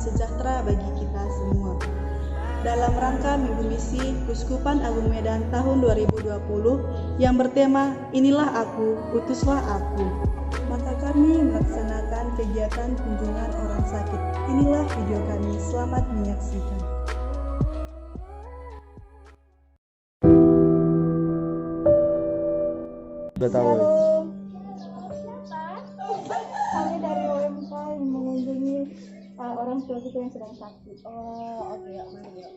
sejahtera bagi kita semua. Dalam rangka Minggu Misi Keuskupan Agung Medan tahun 2020 yang bertema Inilah Aku, Utuslah Aku, maka kami melaksanakan kegiatan kunjungan orang sakit. Inilah video kami, selamat menyaksikan. Halo, kami dari OMK yang mengunjungi orang tua kita yang sedang sakit. Oh, oke, ya, mari ya.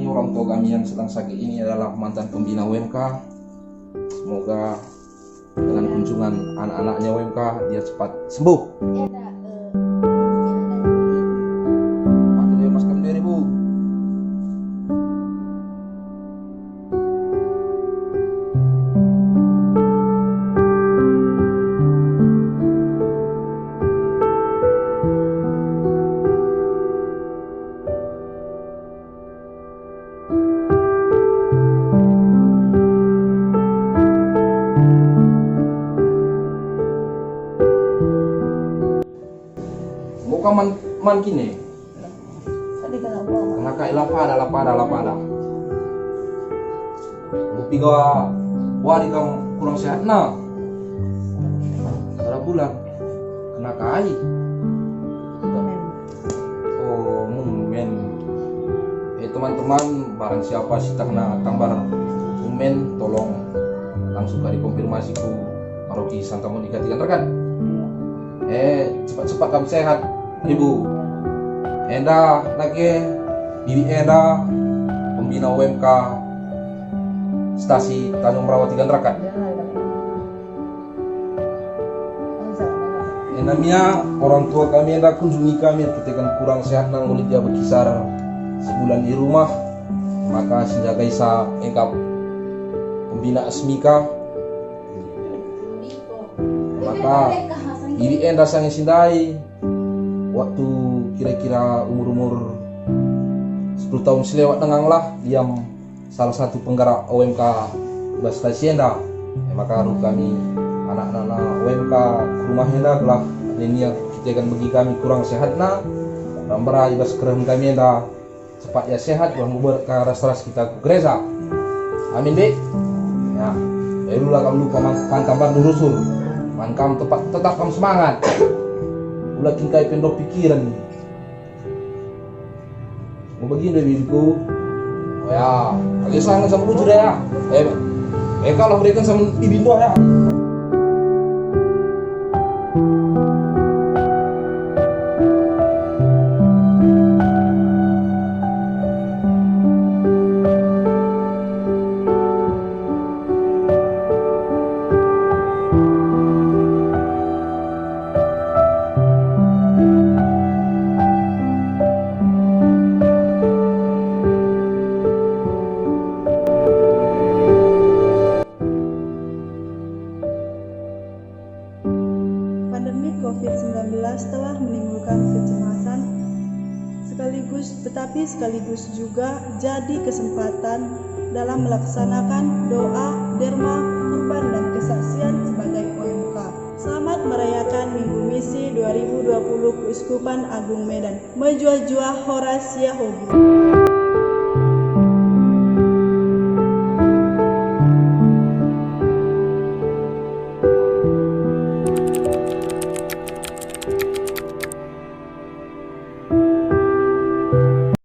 Orang tua kami yang sedang sakit ini adalah mantan pembina UMK. Semoga dengan kunjungan anak-anaknya UMK dia cepat sembuh. Pakai dia masker sendiri, Bu. Muka man kini. Tadi kena buang. Kena kai lapada. Bukti gua wari kam kurang sehat na. Salah bulan. Kena kai. Oh, men. Teman-teman, barang siapa sih tak kena tambar men, tolong langsung kali konfirmasi ku Paroki Santa Monica Tiga Rekan. Cepat-cepat kamu sehat, Ibu. Enda nake Bibi Enda pembina UMK Stasi Tanjung Merawat Tiga Rekan. Enda mia orang tua kami enda kunjungi kami kita kan kurang sehat nang ulit dia berkisar sebulan di rumah, maka senjaga isa engkap pembina Asmika, maka Bibi Enda sang sindai waktu kira-kira umur 10 tahun selewat dengang lah diam salah satu penggerak OMK Bastasi Enda. Maka harus kami anak-anak OMK ke rumah Enda telah ini yang kita akan bagi kami kurang sehat na rambara ibas keren kami Enda cepat ya sehat yang membuat ke ras-ras kita ke gereja. Amin dek. Ya, barulah kamu lupa pantambar nurusul. Man kamu tetap kamu semangat. Ulah tingkai pendok pikiran. Mau begini bibiku. Oh ya, lagi sangat sama lucu deh ya. Kalau berikan sama bibi tua ya. Pandemi COVID-19 telah menimbulkan kecemasan sekaligus juga jadi kesempatan dalam melaksanakan doa, derma, kurban dan kesaksian sebagai OMK. Selamat merayakan Minggu Misi 2020 Keuskupan Agung Medan. Menjua-jua Horasia Hobi.